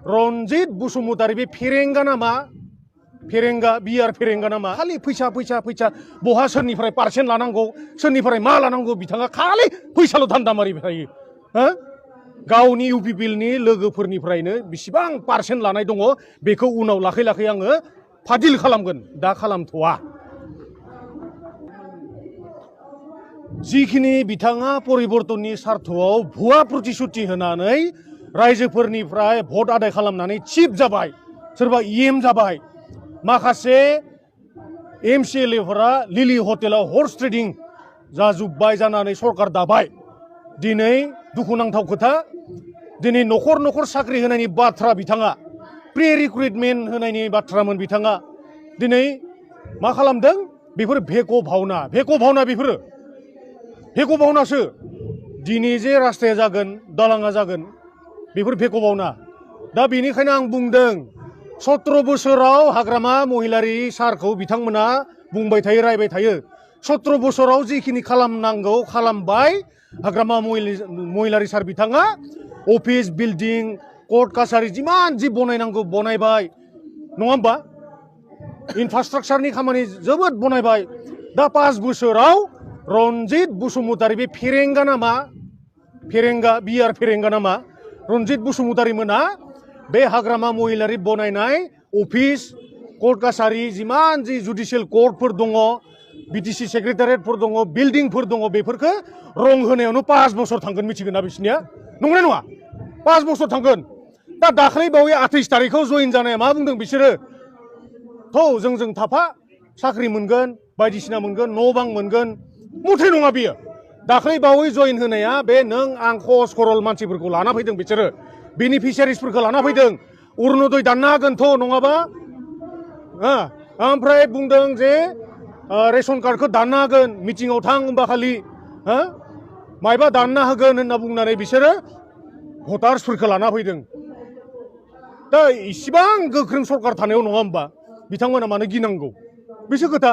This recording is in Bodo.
रनजित बसुमतारी बे फेरेंगा नामा फेरेंगा बियार फेरेंगा नामा खालि फैसा फैसा फैसा बहा सोरनिफ्राय पार्सेन्ट लानांगौ सोरनिफ्राय मा लानांगौ बिथाङा खालि फैसाल' धान्दा मारिबाय थायो हो गावनि इउपिपिएलनि लोगोफोरनिफ्रायनो बेसेबां पार्सेन्ट लानाय दङ बेखौ उनाव लाखै लाखै आङो फादिल खालामगोन दा खालामथ'आ जिखिनि बिथाङा परिबर्तननि सार्थआव भुवा प्रतिश्रुति होनानै रायजोफोरनिफ्राय भट आदाय खालामनानै चिफ जाबाय सोरबा इएम जाबाय माखासे एमसिएलएफोरा लिलि हटेलाव हर्स ट्रेडिं जाजोब्बाय जानानै सरकार दाबाय दिनै दुखुनांथाव खोथा दिनै न'खर न'खर साख्रि होनायनि बाथ्रा बिथाङा प्रि रिक्रुटमेन्ट होनायनि बाथ्रामोन बिथाङा दिनै मा खालामदों बेफोर भेक' भावना बेफोरो भेक' भावनासो दिनै जे रास्ताया जागोन दालाङा जागोन बेफोर भेक' भावना दा बेनिखायनो आं बुंदों 17 बोसोराव हाग्रामा महिलारि सारखौ बिथांमोना बुंबाय थायो रायबाय थायो 17 बोसोराव जिखिनि खालामनांगौ खालामबाय हाग्रामा महिलारि सार बिथाङा अफिस बिल्डिं कोर्ट कासारि जिमान जि बनायनांगौ बनायबाय नङा होमबा इनफ्रास्ट्राक्चारनि खामानि जोबोद बनायबाय दा 5 बोसोराव रनजित बसुमतारी बे फेरेंगा नामा फेरेंगा बियार फेरेंगा नामा रनजित बसुमतारी मोना बे हाग्रामा महिलारि बनायनाय अफिस कोर्ट कासारि जिमान जि जुडिशियेल कोर्टफोर दङ बिटिसि सेक्रेटारियेटफोर दङ बिल्डिंफोर दङ बेफोरखौ रं होनायावनो 5 बोसोर थांगोन मिथिगोन ना बिसोरनिया नंगौना नङा 5 बोसोर थांगोन दा दाख्लै बावै 28 तारिखआव जइन जानाया मा बुंदों बिसोरो थ' जों थाफा साख्रि मोनगोन बायदिसिना मोनगोन न' बां मोनगोन मुथै नङा बियो दाख्लै बावै जइन होनाया बे नों आं खस खरल मानसिफोरखौ लाना फैदों बिसोरो बेनिफिसियारिसफोरखौ लाना फैदों अरुणोदय दाननो हागोनथ' नङाबा ओमफ्राय बुंदों जे रेशन कार्डखौ दाननो हागोन मिटिङाव थां होनबा खालि मायबा दाननो होगोन होनना बुंनानै बिसोरो भटार्सफोरखौ लाना फैदों दा इसिबां गोख्रों सरकार थानायाव नङा होमबा बिथांमोना मानो गिनांगौ बेसो खोथा